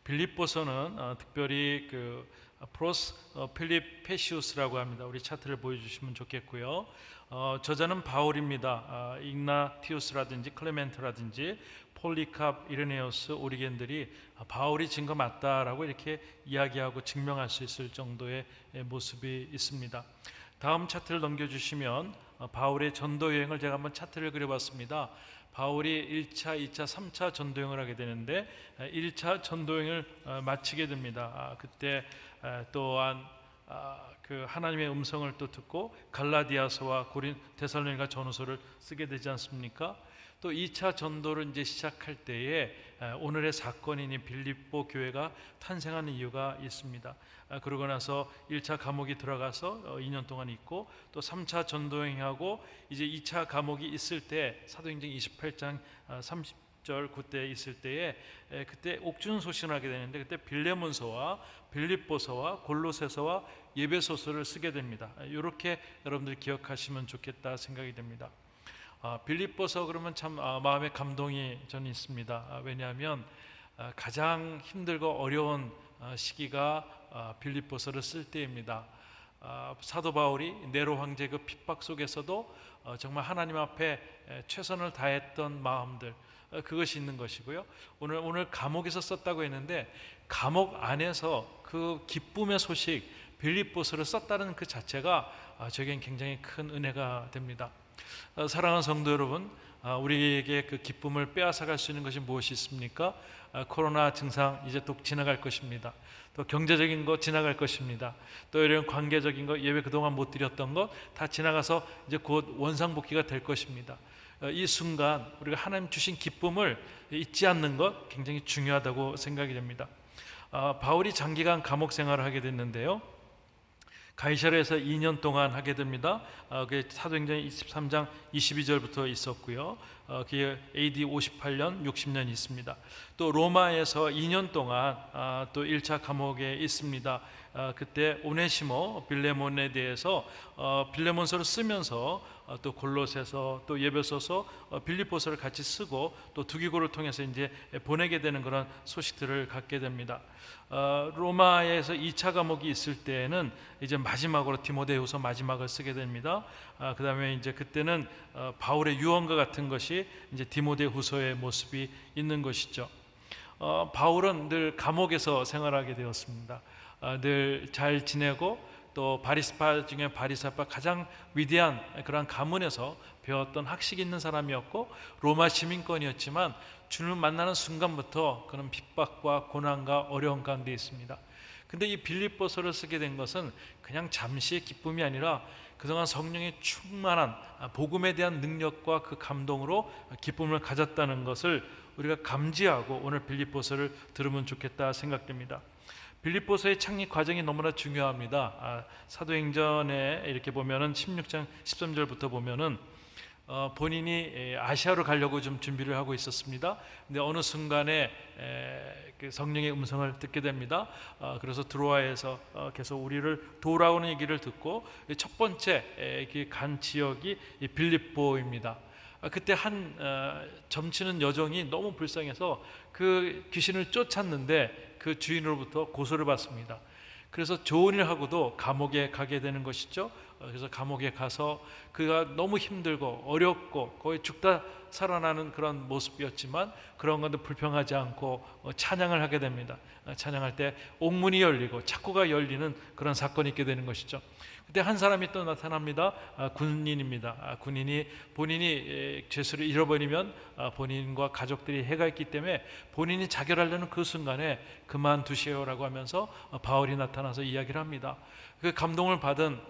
빌립보서는 특별히 그 프로스 필립 페시우스라고 합니다. 우리 차트를 보여주시면 좋겠고요. 저자는 바울입니다. ig나티우스라든지 클레멘트라든지 폴리캅, 이르네우스, 오리겐들이 바울이 증거 맞다라고 이렇게 이야기하고 증명할 수 있을 정도의 모습이 있습니다. 다음 차트를 넘겨주시면 바울의 전도 여행을 제가 한번 차트를 그려봤습니다. 바울이 1차, 2차, 3차 전도여행을 하게 되는데 1차 전도여행을 마치게 됩니다. 그때 또한 그 하나님의 음성을 또 듣고 갈라디아서와 고린 데살로니가 전후서를 쓰게 되지 않습니까? 또 2차 전도를 이제 시작할 때에 오늘의 사건인 이 빌립보 교회가 탄생하는 이유가 있습니다. 그러고 나서 1차 감옥이 들어가서 2년 동안 있고 또 3차 전도행하고 이제 2차 감옥이 있을 때 사도행전 28장 30절 그때 있을 때에 그때 옥중 소식을 하게 되는데 그때 빌레몬서와 빌립보서와 골로새서와 예배소서를 쓰게 됩니다. 이렇게 여러분들 기억하시면 좋겠다 생각이 됩니다. 빌립보서 그러면 참 마음에 감동이 저는 있습니다. 왜냐하면 가장 힘들고 어려운 시기가 빌립보서를 쓸 때입니다. 사도 바울이 네로 황제 그 핍박 속에서도 정말 하나님 앞에 최선을 다했던 마음들 그것이 있는 것이고요. 오늘 감옥에서 썼다고 했는데 감옥 안에서 그 기쁨의 소식 빌립보서를 썼다는 그 자체가 저에겐 굉장히 큰 은혜가 됩니다. 사랑하는 성도 여러분, 우리에게 그 기쁨을 빼앗아갈 수 있는 것이 무엇이 있습니까? 코로나 증상 이제 또 지나갈 것입니다. 또 경제적인 거 지나갈 것입니다. 또 이런 관계적인 거 예배 그동안 못 드렸던 거 다 지나가서 이제 곧 원상복귀가 될 것입니다. 이 순간 우리가 하나님 주신 기쁨을 잊지 않는 것 굉장히 중요하다고 생각이 됩니다. 바울이 장기간 감옥 생활을 하게 됐는데요. 가이사랴에서 2년 동안 하게 됩니다. 그게 사도행전 23장 22절부터 있었고요. 그게 AD 58년, 60년 있습니다. 또 로마에서 2년 동안 또 1차 감옥에 있습니다. 그때 오네시모 빌레몬에 대해서 빌레몬서를 쓰면서 또 골로새서 또 예배소서 빌립보서를 같이 쓰고 또 두기고를 통해서 이제 보내게 되는 그런 소식들을 갖게 됩니다. 로마에서 2차 감옥이 있을 때에는 이제 마지막으로 디모데후서 마지막을 쓰게 됩니다. 그 다음에 이제 그때는 바울의 유언과 같은 것이 이제 디모데후서의 모습이 있는 것이죠. 바울은 늘 감옥에서 생활하게 되었습니다. 늘 잘 지내고 또 바리새파 중에 바리새파 가장 위대한 그런 가문에서 배웠던 학식 있는 사람이었고 로마 시민권이었지만 주님을 만나는 순간부터 그런 핍박과 고난과 어려움 가운데 있습니다. 근데 이 빌립보서를 쓰게 된 것은 그냥 잠시의 기쁨이 아니라 그동안 성령의 충만한 복음에 대한 능력과 그 감동으로 기쁨을 가졌다는 것을 우리가 감지하고 오늘 빌립보서를 들으면 좋겠다 생각됩니다. 빌립보서의 창립 과정이 너무나 중요합니다. 사도행전에 이렇게 보면은 16장 13절부터 보면은 본인이 아시아로 가려고 좀 준비를 하고 있었습니다. 근데 어느 순간에 그 성령의 음성을 듣게 됩니다. 그래서 드로아에서 계속 우리를 돌아오는 얘기를 듣고 첫 번째 간 지역이 빌립보입니다. 그때 한 점치는 여종이 너무 불쌍해서 그 귀신을 쫓았는데 그 주인으로부터 고소를 받습니다. 그래서 좋은 일 하고도 감옥에 가게 되는 것이죠. 그래서 감옥에 가서 그가 너무 힘들고 어렵고 거의 죽다 살아나는 그런 모습이었지만 그런 것도 불평하지 않고 찬양을 하게 됩니다. 찬양할 때 옥문이 열리고 창고가 열리는 그런 사건이 있게 되는 것이죠. 그때 한 사람이 또 나타납니다. 군인입니다. 군인이 본인이 죄수를 잃어버리면 본인과 가족들이 해가 있기 때문에 본인이 자결하려는 그 순간에 그만두시오라고 하면서 바울이 나타나서 이야기를 합니다. 그 감동을 받은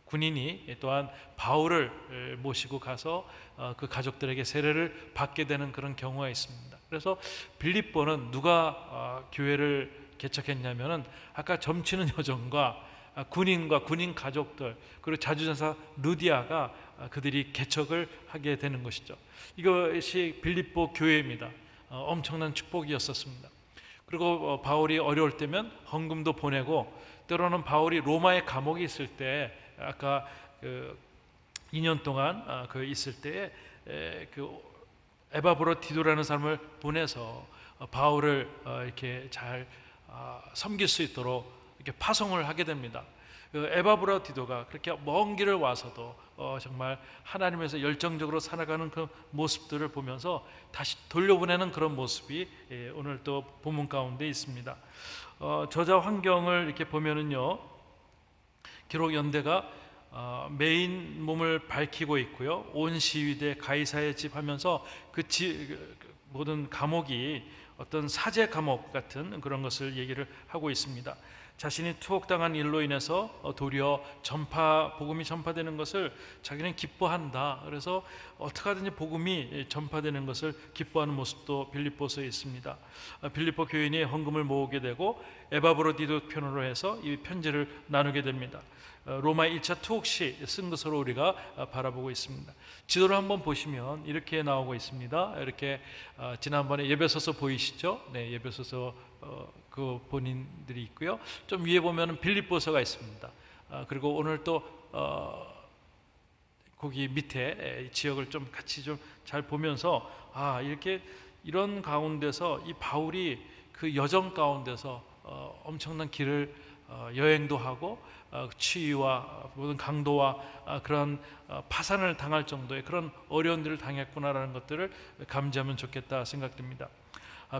군인이 또한 바울을 모시고 가서 그 가족들에게 세례를 받게 되는 그런 경우가 있습니다. 그래서 빌립보는 누가 교회를 개척했냐면은 아까 점치는 여종과 군인과 군인 가족들 그리고 자주전사 루디아가 그들이 개척을 하게 되는 것이죠. 이것이 빌립보 교회입니다. 엄청난 축복이었었습니다. 그리고 바울이 어려울 때면 헌금도 보내고 때로는 바울이 로마의 감옥에 있을 때 아까 그 2년 동안 그 있을 때에 그 에바브로 디도라는 사람을 보내서 바울을 이렇게 잘 섬길 수 있도록 이렇게 파송을 하게 됩니다. 그 에바브라디도가 그렇게 먼 길을 와서도 정말 하나님에서 열정적으로 살아가는 그 모습들을 보면서 다시 돌려보내는 그런 모습이 오늘 또 본문 가운데 있습니다. 저자 환경을 이렇게 보면은요, 기록 연대가 메인 몸을 밝히고 있고요, 온 시위대 가이사의 집 하면서 모든 감옥이 어떤 사제 감옥 같은 그런 것을 얘기를 하고 있습니다. 자신이 투옥당한 일로 인해서 도리어 복음이 전파되는 것을 자기는 기뻐한다. 그래서 어떻게 하든지 복음이 전파되는 것을 기뻐하는 모습도 빌립보서에 있습니다. 빌립보 교인이 헌금을 모으게 되고 에바브로디도 편으로 해서 이 편지를 나누게 됩니다. 로마 1차 투옥 시 쓴 것으로 우리가 바라보고 있습니다. 지도를 한번 보시면 이렇게 나오고 있습니다. 이렇게 지난번에 예배소서 보이시죠? 네, 예배소서 그 본인들이 있고요. 좀 위에 보면은 빌립보서가 있습니다. 그리고 오늘 또 거기 밑에 지역을 좀 같이 좀 잘 보면서 이렇게 이런 가운데서 이 바울이 그 여정 가운데서 엄청난 길을 여행도 하고 추위와 모든 강도와 그런 파산을 당할 정도의 그런 어려운 일을 당했구나라는 것들을 감지하면 좋겠다 생각됩니다.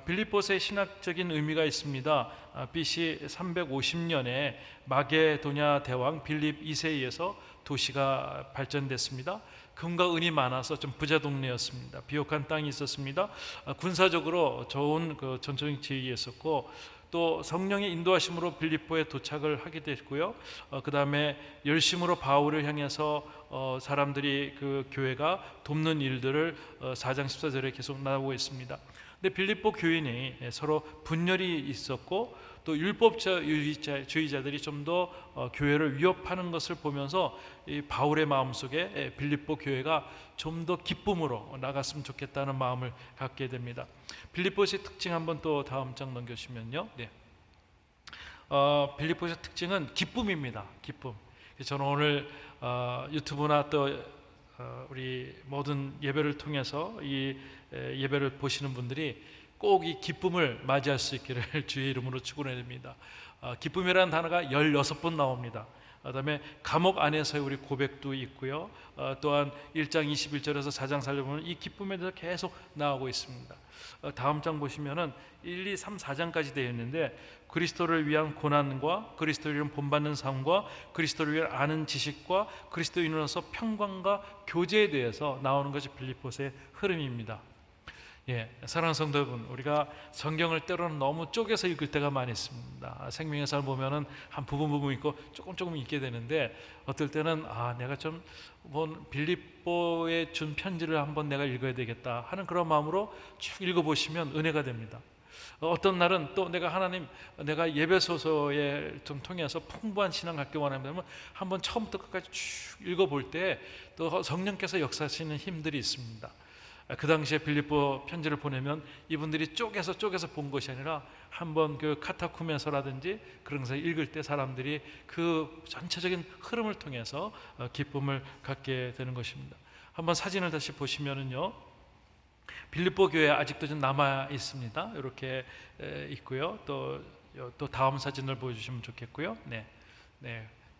빌립보서의 신학적인 의미가 있습니다. BC 350년에 마게도냐 대왕 빌립 2세에 의해서 도시가 발전됐습니다. 금과 은이 많아서 좀 부자 동네였습니다. 비옥한 땅이 있었습니다. 군사적으로 좋은 그 전통적 지위였었고, 또 성령의 인도하심으로 빌립보에 도착을 하게 됐고요. 그 다음에 열심으로 바울을 향해서 사람들이 그 교회가 돕는 일들을 4장 14절에 계속 나오고 있습니다. 근데 빌립보 교인이 서로 분열이 있었고, 또 율법주의자들이 좀 더 교회를 위협하는 것을 보면서 이 바울의 마음속에 빌립보 교회가 좀 더 기쁨으로 나갔으면 좋겠다는 마음을 갖게 됩니다. 빌립보의 특징 한번 또 다음 장 넘겨주시면요. 네. 빌립보의 특징은 기쁨입니다. 기쁨. 저는 오늘 유튜브나 또 우리 모든 예배를 통해서 이 예배를 보시는 분들이 꼭 이 기쁨을 맞이할 수 있기를 주의 이름으로 축원드립니다. 기쁨이라는 단어가 16번 나옵니다. 그다음에 감옥 안에서의 우리 고백도 있고요. 또한 1장 21절에서 4장 살펴보면 이 기쁨에 대해서 계속 나오고 있습니다. 다음 장 보시면은 1, 2, 3, 4장까지 되어 있는데, 그리스도를 위한 고난과 그리스도를 위한 본받는 삶과 그리스도를 위한 아는 지식과 그리스도인으로서 평강과 교제에 대해서 나오는 것이 빌립보서의 흐름입니다. 사랑하는 성도 여러분, 우리가 성경을 때로는 너무 쪼개서 읽을 때가 많이 있습니다. 생명의 살 보면은 한 부분 있고 조금 읽게 되는데, 어떨 때는 내가 좀 빌립보에 준 편지를 한번 내가 읽어야 되겠다 하는 그런 마음으로 쭉 읽어보시면 은혜가 됩니다. 어떤 날은 또 내가 예배소서에 좀 통해서 풍부한 신앙 갖기 원하면 한번 처음부터 끝까지 쭉 읽어볼 때 또 성령께서 역사하시는 힘들이 있습니다. 그 당시에 빌립보 편지를 보내면 이분들이 쪼개서 본 것이 아니라 한번 그 카타쿰에서라든지 그런 것을 읽을 때 사람들이 그 전체적인 흐름을 통해서 기쁨을 갖게 되는 것입니다. 한번 사진을 다시 보시면은요, 빌립보 교회 아직도 좀 남아 있습니다. 이렇게 있고요. 또 다음 사진을 보여주시면 좋겠고요. 네.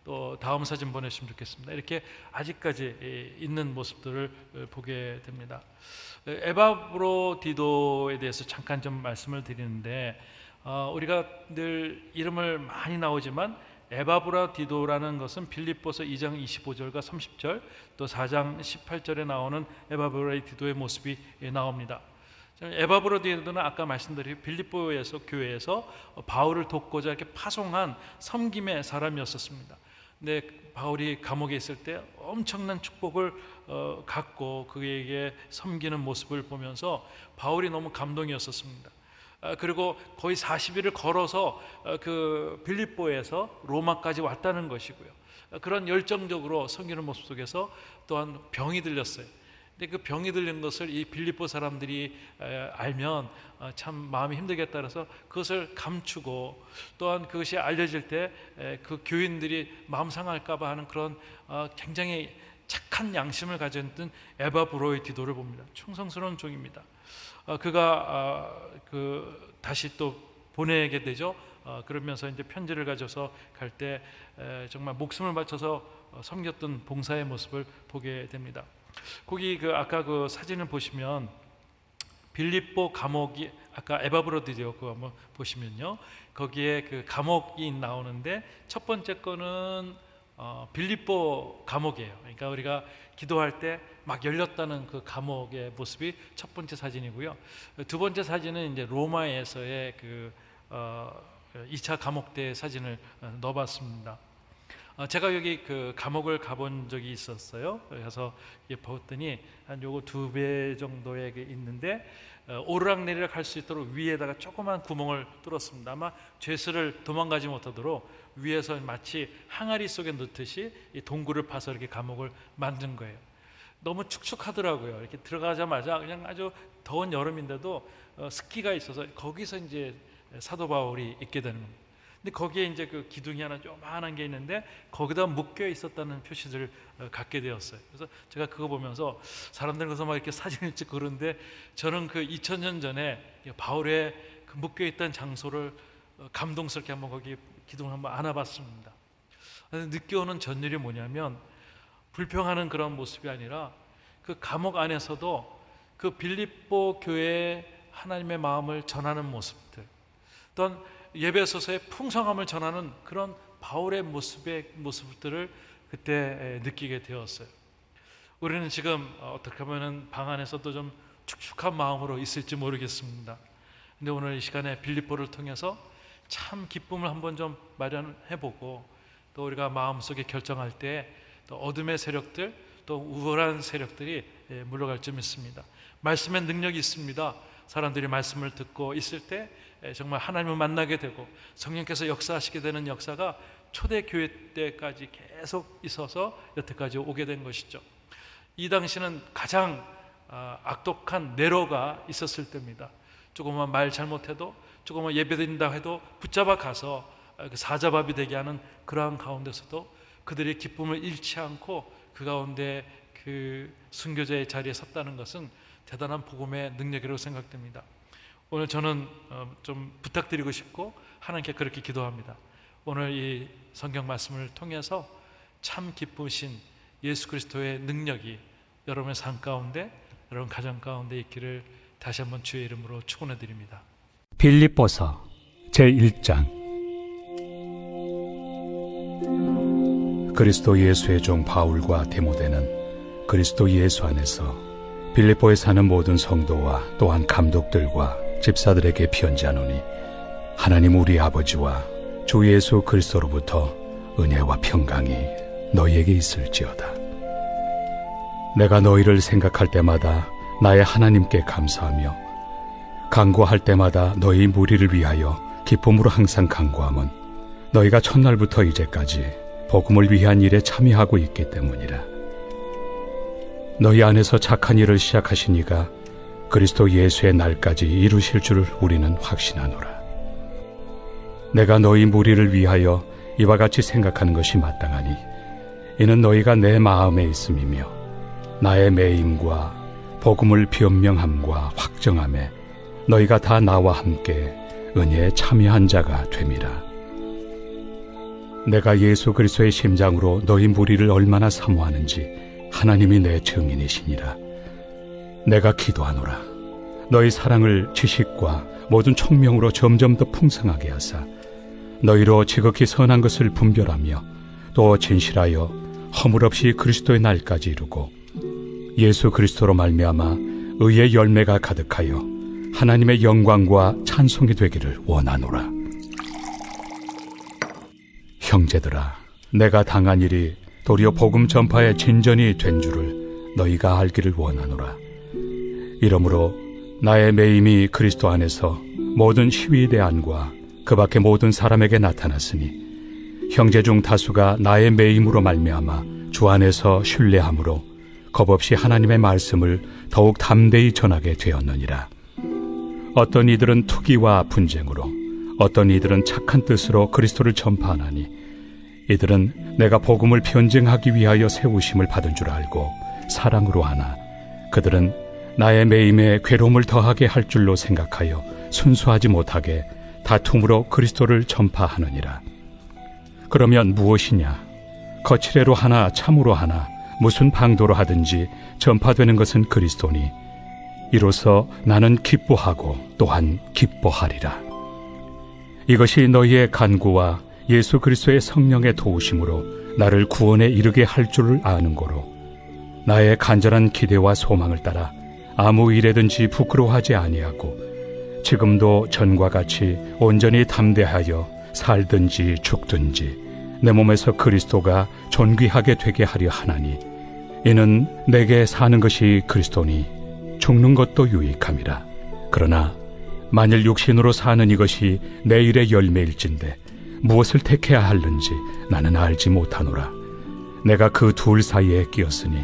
또 다음 사진 보내주시면 좋겠습니다. 이렇게 아직까지 있는 모습들을 보게 됩니다. 에바브로디도에 대해서 잠깐 좀 말씀을 드리는데, 우리가 늘 이름을 많이 나오지만 에바브라디도라는 것은 빌립보서 2장 25절과 30절, 또 4장 18절에 나오는 에바브라디도의 모습이 나옵니다. 에바브로디도는 아까 말씀드린 빌립보에서 교회에서 바울을 돕고자 이렇게 파송한 섬김의 사람이었습니다. 근데 바울이 감옥에 있을 때 엄청난 축복을 갖고 그에게 섬기는 모습을 보면서 바울이 너무 감동이었습니다. 그리고 거의 40일을 걸어서 그 빌립보에서 로마까지 왔다는 것이고요. 그런 열정적으로 섬기는 모습 속에서 또한 병이 들렸어요. 근데 그 병이 들린 것을 이 빌립보 사람들이 알면 참 마음이 힘들겠다 그래서 그것을 감추고, 또한 그것이 알려질 때 그 교인들이 마음 상할까 봐 하는 그런 굉장히 착한 양심을 가졌던 에바브로디도를 봅니다. 충성스러운 종입니다. 그가 다시 또 보내게 되죠. 그러면서 이제 편지를 가져서 갈 때 정말 목숨을 바쳐서 섬겼던 봉사의 모습을 보게 됩니다. 거기 아까 그 사진을 보시면 빌립보 감옥이 아까 에바브로디오 그거 한번 보시면요, 거기에 그 감옥이 나오는데 첫 번째 거는 빌립보 감옥이에요. 그러니까 우리가 기도할 때 막 열렸다는 그 감옥의 모습이 첫 번째 사진이고요. 두 번째 사진은 이제 로마에서의 2차 감옥대 사진을 넣어봤습니다. 제가 여기 그 감옥을 가본 적이 있었어요. 그래서 봤더니 한 요거 2배 정도의 있는데 오르락내리락 할 수 있도록 위에다가 조그만 구멍을 뚫었습니다. 아마 죄수를 도망가지 못하도록 위에서 마치 항아리 속에 넣듯이 이 동굴을 파서 이렇게 감옥을 만든 거예요. 너무 축축하더라고요. 이렇게 들어가자마자 그냥 아주 더운 여름인데도 습기가 있어서 거기서 이제 사도 바울이 있게 되는 겁니다. 근데 거기에 이제 그 기둥이 하나 조그만한 게 있는데 거기다 묶여 있었다는 표시들을 갖게 되었어요. 그래서 제가 그거 보면서 사람들은 거기서 막 이렇게 사진을 찍고 그러는데 저는 그 2000년 전에 바울의 그 묶여 있던 장소를 감동스럽게 한번 거기 기둥을 한번 안아봤습니다. 느껴오는 전율이 뭐냐면 불평하는 그런 모습이 아니라 그 감옥 안에서도 그 빌립보 교회의 하나님의 마음을 전하는 모습들, 또한 예배소서의 풍성함을 전하는 그런 바울의 모습들을 그때 느끼게 되었어요. 우리는 지금 어떻게 보면 방 안에서도 좀 축축한 마음으로 있을지 모르겠습니다. 근데 오늘 이 시간에 빌립보를 통해서 참 기쁨을 한번 좀 마련해보고, 또 우리가 마음속에 결정할 때 또 어둠의 세력들, 또 우월한 세력들이 물러갈 줄 믿습니다. 말씀의 능력이 있습니다. 사람들이 말씀을 듣고 있을 때 정말 하나님을 만나게 되고 성령께서 역사하시게 되는 역사가 초대교회 때까지 계속 있어서 여태까지 오게 된 것이죠. 이 당시는 가장 악독한 네로가 있었을 때입니다. 조금만 말 잘못해도, 조금만 예배드린다 해도 붙잡아 가서 사자밥이 되게 하는 그러한 가운데서도 그들의 기쁨을 잃지 않고 그 가운데 그 순교자의 자리에 섰다는 것은 대단한 복음의 능력이라고 생각됩니다. 오늘 저는 좀 부탁드리고 싶고 하나님께 그렇게 기도합니다. 오늘 이 성경 말씀을 통해서 참 기쁘신 예수 그리스도의 능력이 여러분의 삶 가운데, 여러분 가정 가운데 있기를 다시 한번 주의 이름으로 축원해 드립니다. 빌립보서 제1장. 그리스도 예수의 종 바울과 디모데는 그리스도 예수 안에서 빌립보에 사는 모든 성도와 또한 감독들과 집사들에게 편지하노니, 하나님 우리 아버지와 주 예수 그리스도로부터 은혜와 평강이 너희에게 있을지어다. 내가 너희를 생각할 때마다 나의 하나님께 감사하며 간구할 때마다 너희 무리를 위하여 기쁨으로 항상 간구함은 너희가 첫날부터 이제까지 복음을 위한 일에 참여하고 있기 때문이라. 너희 안에서 착한 일을 시작하신 이가 그리스도 예수의 날까지 이루실 줄 우리는 확신하노라. 내가 너희 무리를 위하여 이와 같이 생각하는 것이 마땅하니 이는 너희가 내 마음에 있음이며 나의 매임과 복음을 변명함과 확정함에 너희가 다 나와 함께 은혜에 참여한 자가 됨이라. 내가 예수 그리스도의 심장으로 너희 무리를 얼마나 사모하는지 하나님이 내 증인이시니라. 내가 기도하노라. 너희 사랑을 지식과 모든 총명으로 점점 더 풍성하게 하사 너희로 지극히 선한 것을 분별하며 또 진실하여 허물 없이 그리스도의 날까지 이루고 예수 그리스도로 말미암아 의의 열매가 가득하여 하나님의 영광과 찬송이 되기를 원하노라. 형제들아, 내가 당한 일이 도리어 복음 전파의 진전이 된 줄을 너희가 알기를 원하노라. 이러므로 나의 매임이 그리스도 안에서 모든 시위대안과 그 밖의 모든 사람에게 나타났으니 형제 중 다수가 나의 매임으로 말미암아 주 안에서 신뢰함으로 겁없이 하나님의 말씀을 더욱 담대히 전하게 되었느니라. 어떤 이들은 투기와 분쟁으로, 어떤 이들은 착한 뜻으로 그리스도를 전파하나니 이들은 내가 복음을 변증하기 위하여 세우심을 받은 줄 알고 사랑으로 하나 그들은 나의 매임에 괴로움을 더하게 할 줄로 생각하여 순수하지 못하게 다툼으로 그리스도를 전파하느니라. 그러면 무엇이냐? 거칠애로 하나 참으로 하나 무슨 방도로 하든지 전파되는 것은 그리스도니 이로써 나는 기뻐하고 또한 기뻐하리라. 이것이 너희의 간구와 예수 그리스도의 성령의 도우심으로 나를 구원에 이르게 할 줄을 아는 고로 나의 간절한 기대와 소망을 따라 아무 일에든지 부끄러워하지 아니하고 지금도 전과 같이 온전히 담대하여 살든지 죽든지 내 몸에서 그리스도가 존귀하게 되게 하려 하나니 이는 내게 사는 것이 그리스도니 죽는 것도 유익함이라. 그러나 만일 육신으로 사는 이것이 내 일의 열매일진데 무엇을 택해야 하는지 나는 알지 못하노라. 내가 그 둘 사이에 끼었으니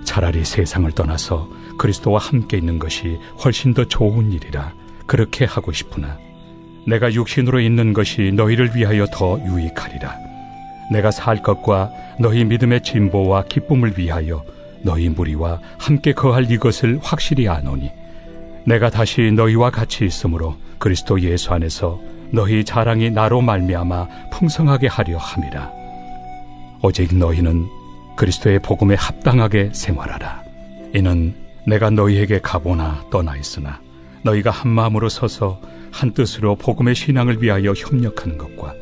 차라리 세상을 떠나서 그리스도와 함께 있는 것이 훨씬 더 좋은 일이라 그렇게 하고 싶으나 내가 육신으로 있는 것이 너희를 위하여 더 유익하리라. 내가 살 것과 너희 믿음의 진보와 기쁨을 위하여 너희 무리와 함께 거할 이것을 확실히 아노니 내가 다시 너희와 같이 있으므로 그리스도 예수 안에서 너희 자랑이 나로 말미암아 풍성하게 하려 함이라. 오직 너희는 그리스도의 복음에 합당하게 생활하라. 이는 내가 너희에게 가보나 떠나 있으나 너희가 한 마음으로 서서 한 뜻으로 복음의 신앙을 위하여 협력하는 것과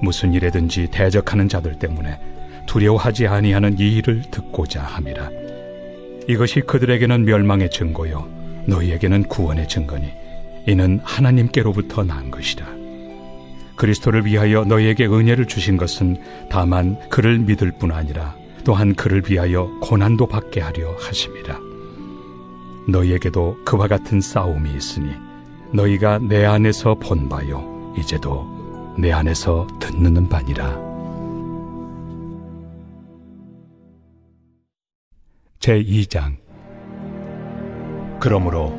무슨 일에든지 대적하는 자들 때문에 두려워하지 아니하는 이 일을 듣고자 함이라. 이것이 그들에게는 멸망의 증거요 너희에게는 구원의 증거니 이는 하나님께로부터 난 것이라. 그리스도를 위하여 너희에게 은혜를 주신 것은 다만 그를 믿을 뿐 아니라 또한 그를 위하여 고난도 받게 하려 하심이라. 너희에게도 그와 같은 싸움이 있으니 너희가 내 안에서 본 바요 이제도 내 안에서 듣는 바니라. 제2장. 그러므로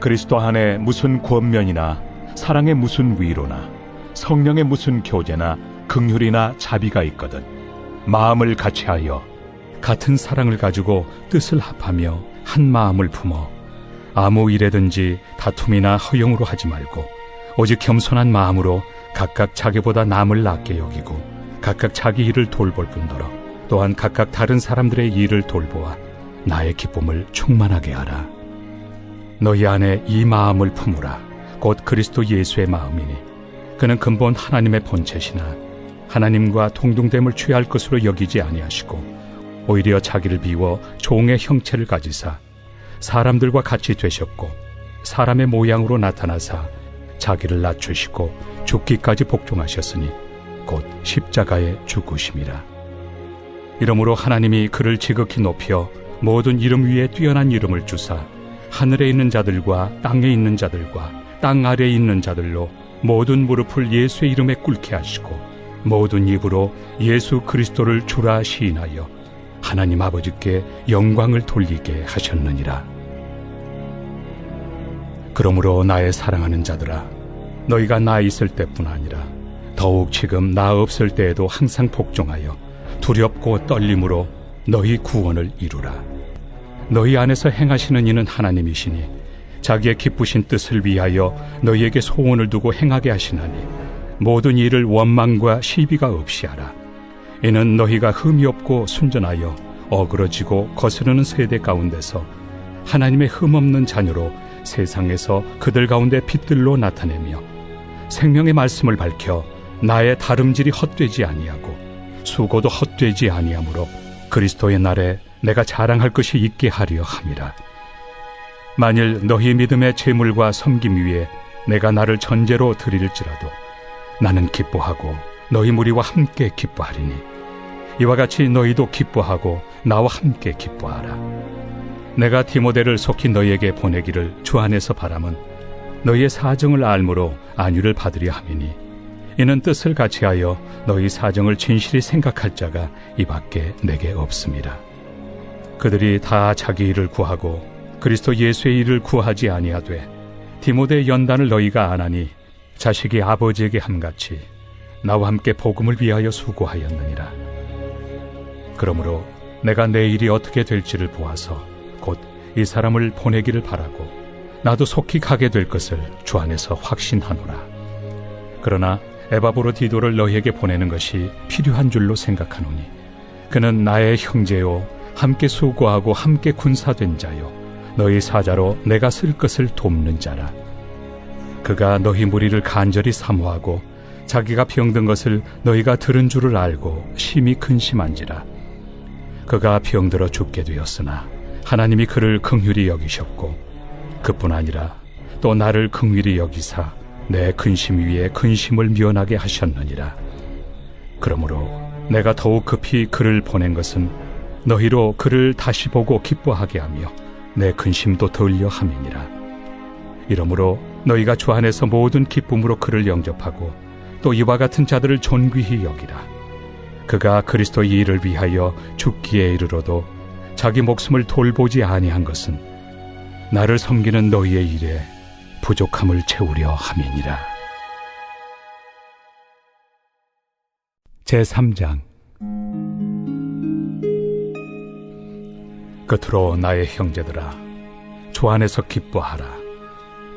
그리스도 안에 무슨 권면이나 사랑의 무슨 위로나 성령의 무슨 교제나 긍휼이나 자비가 있거든 마음을 같이하여 같은 사랑을 가지고 뜻을 합하며 한 마음을 품어 아무 일에든지 다툼이나 허용으로 하지 말고 오직 겸손한 마음으로 각각 자기보다 남을 낫게 여기고 각각 자기 일을 돌볼 뿐더러 또한 각각 다른 사람들의 일을 돌보아 나의 기쁨을 충만하게 하라. 너희 안에 이 마음을 품으라. 곧 그리스도 예수의 마음이니 그는 근본 하나님의 본체시나 하나님과 동등됨을 취할 것으로 여기지 아니하시고 오히려 자기를 비워 종의 형체를 가지사 사람들과 같이 되셨고 사람의 모양으로 나타나사 자기를 낮추시고 죽기까지 복종하셨으니 곧 십자가에 죽으심이라. 이러므로 하나님이 그를 지극히 높여 모든 이름 위에 뛰어난 이름을 주사 하늘에 있는 자들과 땅에 있는 자들과 땅 아래에 있는 자들로 모든 무릎을 예수의 이름에 꿇게 하시고 모든 입으로 예수 그리스도를 주라 시인하여 하나님 아버지께 영광을 돌리게 하셨느니라. 그러므로 나의 사랑하는 자들아, 너희가 나 있을 때뿐 아니라 더욱 지금 나 없을 때에도 항상 복종하여 두렵고 떨림으로 너희 구원을 이루라. 너희 안에서 행하시는 이는 하나님이시니 자기의 기쁘신 뜻을 위하여 너희에게 소원을 두고 행하게 하시나니 모든 일을 원망과 시비가 없이 하라. 이는 너희가 흠이 없고 순전하여 어그러지고 거스르는 세대 가운데서 하나님의 흠없는 자녀로 세상에서 그들 가운데 빛들로 나타내며 생명의 말씀을 밝혀 나의 다름질이 헛되지 아니하고 수고도 헛되지 아니하므로 그리스도의 날에 내가 자랑할 것이 있게 하려 함이라. 만일 너희 믿음의 제물과 섬김 위에 내가 나를 전제로 드릴지라도 나는 기뻐하고 너희 무리와 함께 기뻐하리니 이와 같이 너희도 기뻐하고 나와 함께 기뻐하라. 내가 디모데를 속히 너희에게 보내기를 주 안에서 바람은 너희의 사정을 알므로 안위를 받으려 함이니 이는 뜻을 같이하여 너희 사정을 진실히 생각할 자가 이 밖에 내게 없습니다. 그들이 다 자기 일을 구하고 그리스도 예수의 일을 구하지 아니하되 디모데의 연단을 너희가 안하니 자식이 아버지에게 함같이 나와 함께 복음을 위하여 수고하였느니라. 그러므로 내가 내 일이 어떻게 될지를 보아서 곧 이 사람을 보내기를 바라고 나도 속히 가게 될 것을 주 안에서 확신하노라. 그러나 에바브로디도를 너희에게 보내는 것이 필요한 줄로 생각하노니 그는 나의 형제요 함께 수고하고 함께 군사된 자요 너희 사자로 내가 쓸 것을 돕는 자라. 그가 너희 무리를 간절히 사모하고 자기가 병든 것을 너희가 들은 줄을 알고 심히 근심한지라. 그가 병들어 죽게 되었으나 하나님이 그를 긍휼히 여기셨고 그뿐 아니라 또 나를 긍휼히 여기사 내 근심 위에 근심을 면하게 하셨느니라. 그러므로 내가 더욱 급히 그를 보낸 것은 너희로 그를 다시 보고 기뻐하게 하며 내 근심도 덜려 함이니라. 이러므로 너희가 주 안에서 모든 기쁨으로 그를 영접하고 또 이와 같은 자들을 존귀히 여기라. 그가 그리스도의 일을 위하여 죽기에 이르러도 자기 목숨을 돌보지 아니한 것은 나를 섬기는 너희의 일에 부족함을 채우려 함이니라. 제3장. 끝으로 나의 형제들아, 주 안에서 기뻐하라.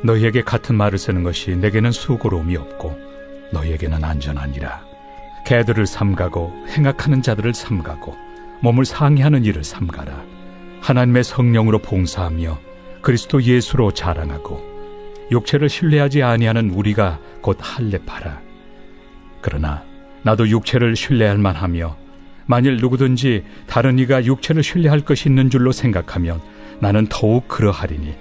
너희에게 같은 말을 쓰는 것이 내게는 수고로움이 없고 너희에게는 안전하니라. 개들을 삼가고 행악하는 자들을 삼가고 몸을 상해하는 일을 삼가라. 하나님의 성령으로 봉사하며 그리스도 예수로 자랑하고 육체를 신뢰하지 아니하는 우리가 곧 할례파라. 그러나 나도 육체를 신뢰할 만하며 만일 누구든지 다른 이가 육체를 신뢰할 것이 있는 줄로 생각하면 나는 더욱 그러하리니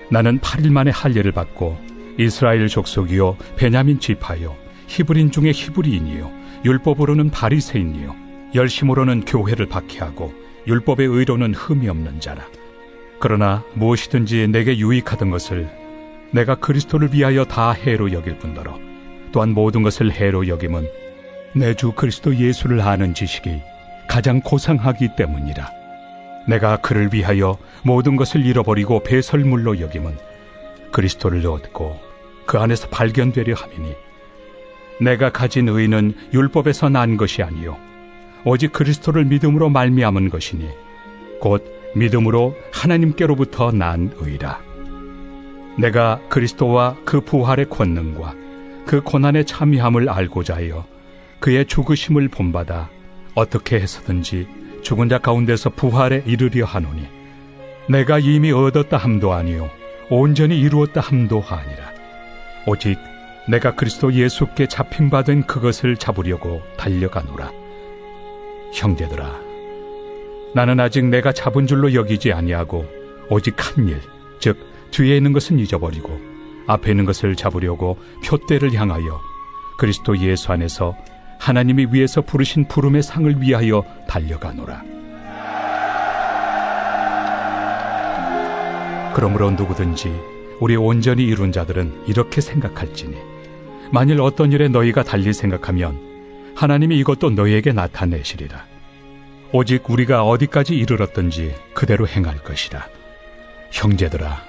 나는 8일 만에 할례를 받고 이스라엘 족속이요 베냐민 지파요 히브리인 중에 히브리인이요 율법으로는 바리새인이요 열심으로는 교회를 박해하고 율법의 의로는 흠이 없는 자라. 그러나 무엇이든지 내게 유익하던 것을 내가 그리스도를 위하여 다 해로 여길 뿐더러 또한 모든 것을 해로 여김은 내 주 그리스도 예수를 아는 지식이 가장 고상하기 때문이라. 내가 그를 위하여 모든 것을 잃어버리고 배설물로 여김은 그리스도를 얻고 그 안에서 발견되려 함이니 내가 가진 의는 율법에서 난 것이 아니요 오직 그리스도를 믿음으로 말미암은 것이니 곧 믿음으로 하나님께로부터 난 의라. 내가 그리스도와 그 부활의 권능과 그 고난의 참여함을 알고자 하여 그의 죽으심을 본받아 어떻게 해서든지 죽은 자 가운데서 부활에 이르려 하노니 내가 이미 얻었다 함도 아니요 온전히 이루었다 함도 아니라 오직 내가 그리스도 예수께 잡힌바된 그것을 잡으려고 달려가노라. 형제들아, 나는 아직 내가 잡은 줄로 여기지 아니하고 오직 한 일, 즉 뒤에 있는 것은 잊어버리고 앞에 있는 것을 잡으려고 표대를 향하여 그리스도 예수 안에서 하나님이 위에서 부르신 부름의 상을 위하여 달려가노라. 그러므로 누구든지 우리 온전히 이룬 자들은 이렇게 생각할지니 만일 어떤 일에 너희가 달리 생각하면 하나님이 이것도 너희에게 나타내시리라. 오직 우리가 어디까지 이르렀든지 그대로 행할 것이라. 형제들아,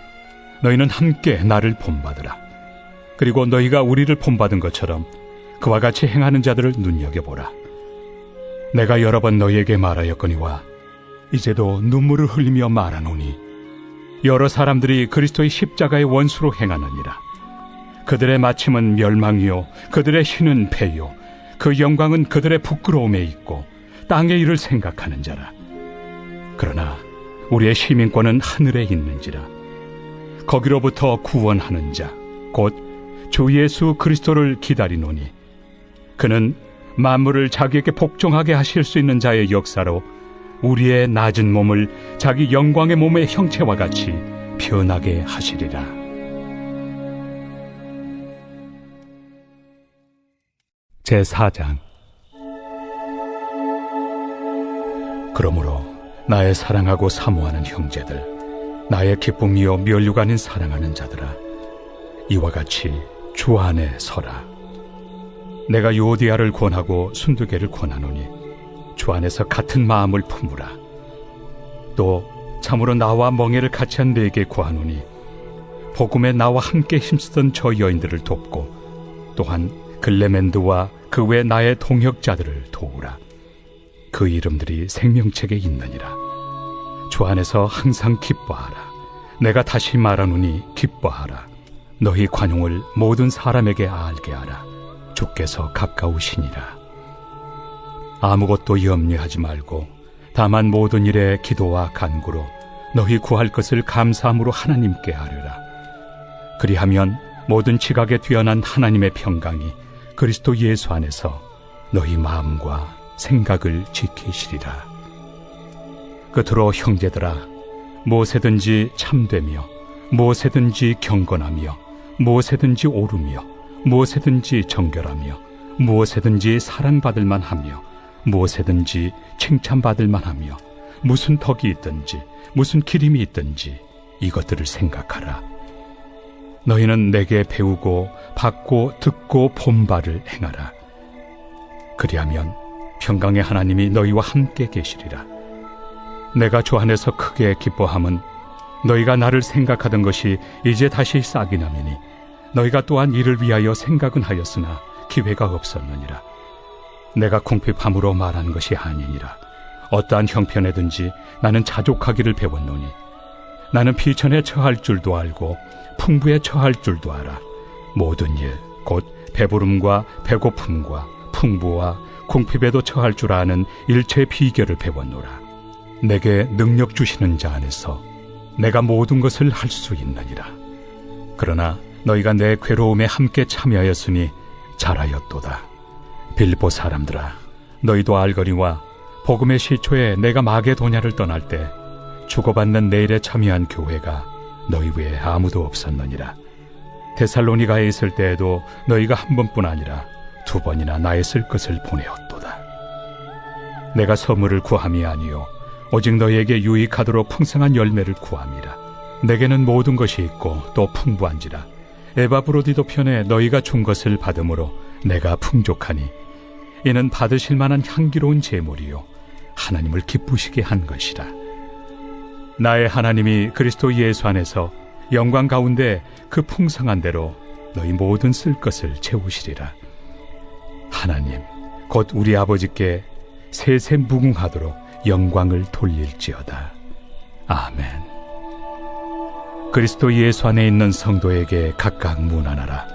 너희는 함께 나를 본받으라. 그리고 너희가 우리를 본받은 것처럼 그와 같이 행하는 자들을 눈여겨보라. 내가 여러 번 너희에게 말하였거니와 이제도 눈물을 흘리며 말하노니 여러 사람들이 그리스도의 십자가의 원수로 행하느니라. 그들의 마침은 멸망이요 그들의 신은 패요 그 영광은 그들의 부끄러움에 있고 땅의 일을 생각하는 자라. 그러나 우리의 시민권은 하늘에 있는지라. 거기로부터 구원하는 자 곧 주 예수 그리스도를 기다리노니 그는 만물을 자기에게 복종하게 하실 수 있는 자의 역사로 우리의 낮은 몸을 자기 영광의 몸의 형체와 같이 변하게 하시리라. 제4장. 그러므로 나의 사랑하고 사모하는 형제들, 나의 기쁨이요 면류가 아닌 사랑하는 자들아, 이와 같이 주 안에 서라. 내가 요디아를 권하고 순두개를 권하노니 주 안에서 같은 마음을 품으라. 또 참으로 나와 멍에를 같이 한 네게 구하노니 복음에 나와 함께 힘쓰던 저 여인들을 돕고 또한 글레멘드와 그 외 나의 동역자들을 도우라. 그 이름들이 생명책에 있느니라. 주 안에서 항상 기뻐하라. 내가 다시 말하노니 기뻐하라. 너희 관용을 모든 사람에게 알게 하라. 주께서 가까우시니라. 아무것도 염려하지 말고 다만 모든 일에 기도와 간구로 너희 구할 것을 감사함으로 하나님께 아뢰라. 그리하면 모든 지각에 뛰어난 하나님의 평강이 그리스도 예수 안에서 너희 마음과 생각을 지키시리라. 끝으로 형제들아, 무엇에든지 참되며 무엇에든지 경건하며 무엇에든지 옳으며 무엇에든지 정결하며 무엇에든지 사랑받을 만하며 무엇에든지 칭찬받을 만하며 무슨 덕이 있든지 무슨 기림이 있든지 이것들을 생각하라. 너희는 내게 배우고 받고 듣고 본 바를 행하라. 그리하면 평강의 하나님이 너희와 함께 계시리라. 내가 주 안에서 크게 기뻐함은 너희가 나를 생각하던 것이 이제 다시 싹이 나매니 너희가 또한 이를 위하여 생각은 하였으나 기회가 없었느니라. 내가 궁핍함으로 말하는 것이 아니니라. 어떠한 형편에든지 나는 자족하기를 배웠노니 나는 비천에 처할 줄도 알고 풍부에 처할 줄도 알아. 모든 일 곧 배부름과 배고픔과 풍부와 궁핍에도 처할 줄 아는 일체의 비결을 배웠노라. 내게 능력 주시는 자 안에서 내가 모든 것을 할 수 있느니라. 그러나 너희가 내 괴로움에 함께 참여하였으니 잘하였도다. 빌립보 사람들아, 너희도 알거니와 복음의 시초에 내가 마게도냐를 떠날 때 주고받는 내 일에 참여한 교회가 너희 외에 아무도 없었느니라. 데살로니가에 있을 때에도 너희가 한 번뿐 아니라 두 번이나 나의 쓸 것을 보내었도다. 내가 선물을 구함이 아니요 오직 너희에게 유익하도록 풍성한 열매를 구함이라. 내게는 모든 것이 있고 또 풍부한지라. 에바브로디도 편에 너희가 준 것을 받음으로 내가 풍족하니 이는 받으실 만한 향기로운 제물이요 하나님을 기쁘시게 한 것이라. 나의 하나님이 그리스도 예수 안에서 영광 가운데 그 풍성한 대로 너희 모든 쓸 것을 채우시리라. 하나님 곧 우리 아버지께 세세 무궁하도록 영광을 돌릴지어다. 아멘. 그리스도 예수 안에 있는 성도에게 각각 문안하라.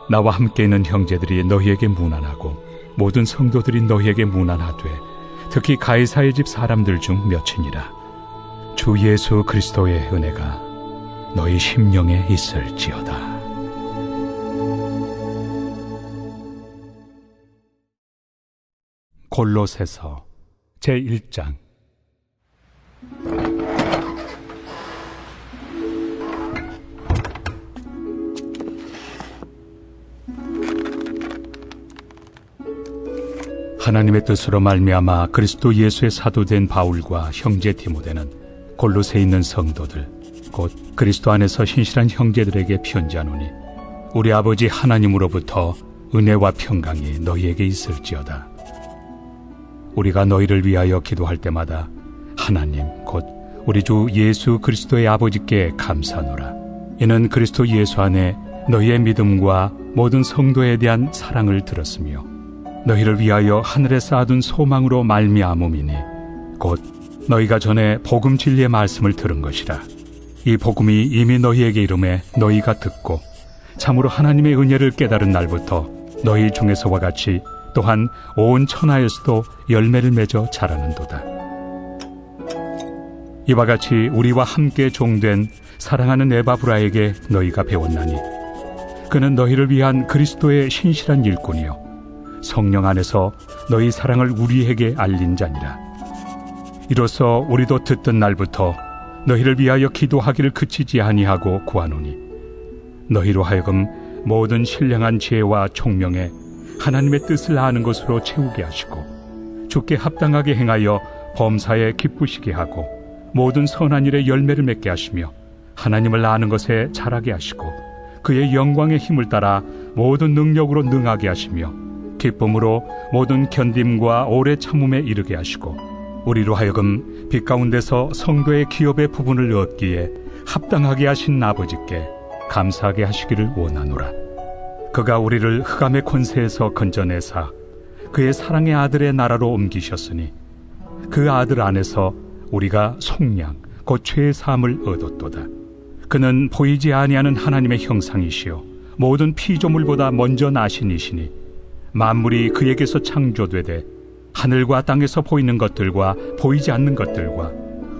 나와 함께 있는 형제들이 너희에게 문안하고 모든 성도들이 너희에게 문안하되 특히 가이사의 집 사람들 중 몇이니라. 주 예수 그리스도의 은혜가 너희 심령에 있을지어다. 골로새서 제1장. 하나님의 뜻으로 말미암아 그리스도 예수의 사도된 바울과 형제 디모데는 골로새에 있는 성도들 곧 그리스도 안에서 신실한 형제들에게 편지하노니 우리 아버지 하나님으로부터 은혜와 평강이 너희에게 있을지어다. 우리가 너희를 위하여 기도할 때마다 하나님 곧 우리 주 예수 그리스도의 아버지께 감사하노라. 이는 그리스도 예수 안에 너희의 믿음과 모든 성도에 대한 사랑을 들었으며 너희를 위하여 하늘에 쌓아둔 소망으로 말미암음이니 곧 너희가 전에 복음 진리의 말씀을 들은 것이라. 이 복음이 이미 너희에게 이름에 너희가 듣고 참으로 하나님의 은혜를 깨달은 날부터 너희 중에서와 같이 또한 온 천하에서도 열매를 맺어 자라는도다. 이와 같이 우리와 함께 종된 사랑하는 에바브라에게 너희가 배웠나니 그는 너희를 위한 그리스도의 신실한 일꾼이요 성령 안에서 너희 사랑을 우리에게 알린 자니라. 이로써 우리도 듣던 날부터 너희를 위하여 기도하기를 그치지 아니하고 구하노니 너희로 하여금 모든 신령한 지혜와 총명에 하나님의 뜻을 아는 것으로 채우게 하시고 주께 합당하게 행하여 범사에 기쁘시게 하고 모든 선한 일에 열매를 맺게 하시며 하나님을 아는 것에 자라게 하시고 그의 영광의 힘을 따라 모든 능력으로 능하게 하시며 기쁨으로 모든 견딤과 오래 참음에 이르게 하시고 우리로 하여금 빛 가운데서 성도의 기업의 부분을 얻기에 합당하게 하신 아버지께 감사하게 하시기를 원하노라. 그가 우리를 흑암의 권세에서 건져내사 그의 사랑의 아들의 나라로 옮기셨으니 그 아들 안에서 우리가 속량 곧 죄 사함을 얻었도다. 그는 보이지 아니하는 하나님의 형상이시요 모든 피조물보다 먼저 나신 이시니 만물이 그에게서 창조되되 하늘과 땅에서 보이는 것들과 보이지 않는 것들과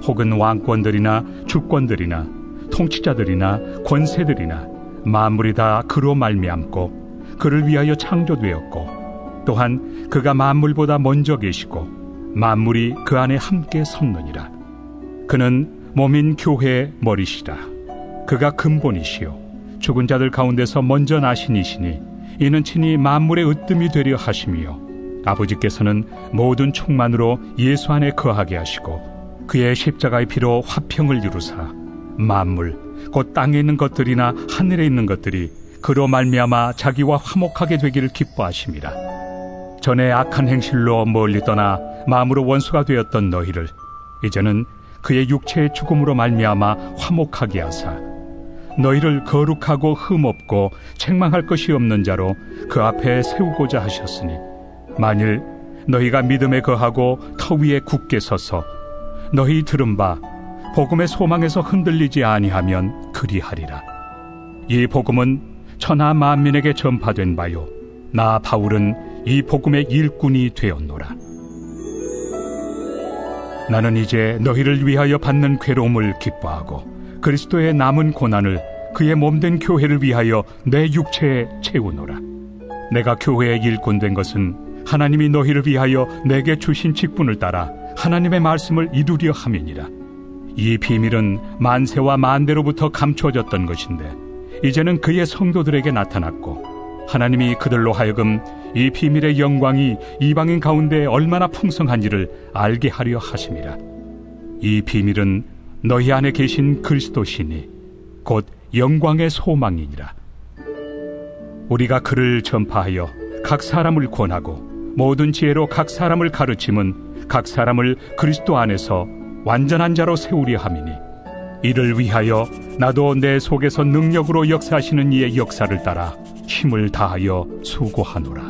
혹은 왕권들이나 주권들이나 통치자들이나 권세들이나 만물이 다 그로 말미암고 그를 위하여 창조되었고 또한 그가 만물보다 먼저 계시고 만물이 그 안에 함께 섰느니라. 그는 몸인 교회의 머리시라. 그가 근본이시요 죽은 자들 가운데서 먼저 나신 이시니 이는 친히 만물의 으뜸이 되려 하심이요 아버지께서는 모든 충만으로 예수 안에 거하게 하시고 그의 십자가의 피로 화평을 이루사 만물 곧 땅에 있는 것들이나 하늘에 있는 것들이 그로 말미암아 자기와 화목하게 되기를 기뻐하심이라. 전에 악한 행실로 멀리 떠나 마음으로 원수가 되었던 너희를 이제는 그의 육체의 죽음으로 말미암아 화목하게 하사 너희를 거룩하고 흠없고 책망할 것이 없는 자로 그 앞에 세우고자 하셨으니 만일 너희가 믿음에 거하고 터 위에 굳게 서서 너희 들은 바 복음의 소망에서 흔들리지 아니하면 그리하리라. 이 복음은 천하 만민에게 전파된 바요 나 바울은 이 복음의 일꾼이 되었노라. 나는 이제 너희를 위하여 받는 괴로움을 기뻐하고 그리스도의 남은 고난을 그의 몸된 교회를 위하여 내 육체에 채우노라. 내가 교회의 일꾼 된 것은 하나님이 너희를 위하여 내게 주신 직분을 따라 하나님의 말씀을 이루려 함이니라. 이 비밀은 만세와 만대로부터 감추어졌던 것인데 이제는 그의 성도들에게 나타났고 하나님이 그들로 하여금 이 비밀의 영광이 이방인 가운데 얼마나 풍성한지를 알게 하려 하심이라. 이 비밀은 너희 안에 계신 그리스도시니 곧 영광의 소망이니라. 우리가 그를 전파하여 각 사람을 권하고 모든 지혜로 각 사람을 가르침은 각 사람을 그리스도 안에서 완전한 자로 세우려 함이니 이를 위하여 나도 내 속에서 능력으로 역사하시는 이의 역사를 따라 힘을 다하여 수고하노라.